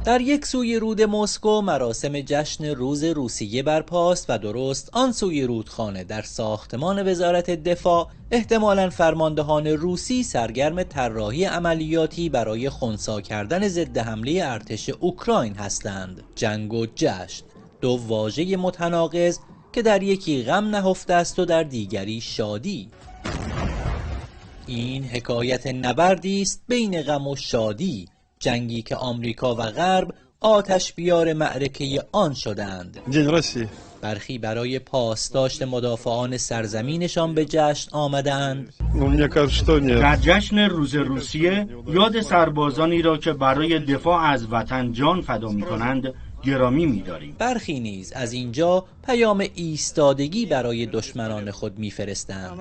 در یک سوی رود مسکو مراسم جشن روز روسیه برپاست و درست آن سوی رودخانه در ساختمان وزارت دفاع احتمالاً فرماندهان روسی سرگرم طراحی عملیاتی برای خنثی کردن ضد حمله ارتش اوکراین هستند. جنگ و جشن، دو واژه متناقض که در یکی غم نهفته است و در دیگری شادی. این حکایت نبردی است بین غم و شادی، جنگی که آمریکا و غرب آتش بیار معرکه آن شدند. برخی برای پاسداشت مدافعان سرزمینشان به جشن آمدند. در جشن روز روسیه یاد سربازانی را که برای دفاع از وطن جان فدا می‌کنند گرامی می‌داریم. برخی نیز از اینجا پیام ایستادگی برای دشمنان خود می‌فرستند.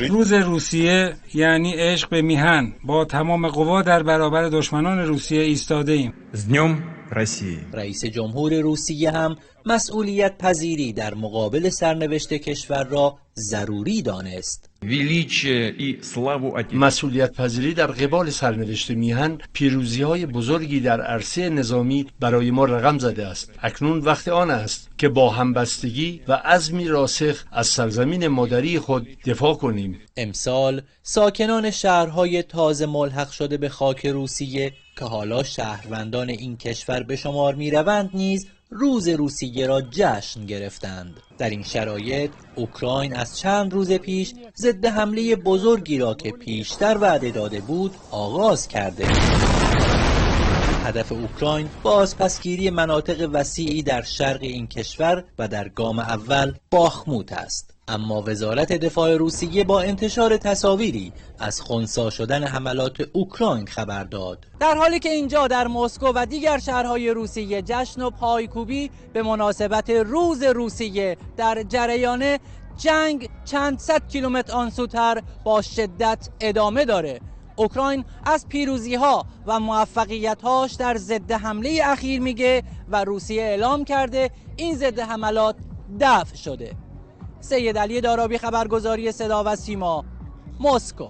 روز روسیه یعنی عشق به میهن، با تمام قوا در برابر دشمنان روسیه ایستاده ایم. رئیس جمهور روسیه هم مسئولیت پذیری در مقابل سرنوشت کشور را ضروری دانست. مسئولیت پذیری در قبال سرنوشت میهن پیروزی‌های بزرگی در عرصه نظامی برای ما رقم زده است. اکنون وقت آن است که با همبستگی و عزمی راسخ از سرزمین مادری خود دفاع کنیم. امسال ساکنان شهرهای تازه ملحق شده به خاک روسیه که حالا شهروندان این کشور به شمار می‌روند نیز روز روسیه را جشن گرفتند. در این شرایط اوکراین از چند روز پیش ضد حمله بزرگی را که پیشتر وعده داده بود آغاز کرده. هدف اوکراین بازپسگیری مناطق وسیعی در شرق این کشور و در گام اول باخموت است. اما وزارت دفاع روسیه با انتشار تصاویری از خنثی شدن حملات اوکراین خبر داد. در حالی که اینجا در مسکو و دیگر شهرهای روسیه جشن و پایکوبی به مناسبت روز روسیه در جریان، جنگ چند صد کیلومتر آنسوتر با شدت ادامه داره. اوکراین از پیروزی‌ها و موفقیت‌هاش در ضد حمله اخیر میگه و روسیه اعلام کرده این ضد حملات دفع شده. سید علی دارابی، خبرگزاری صدا و سیما، مسکو.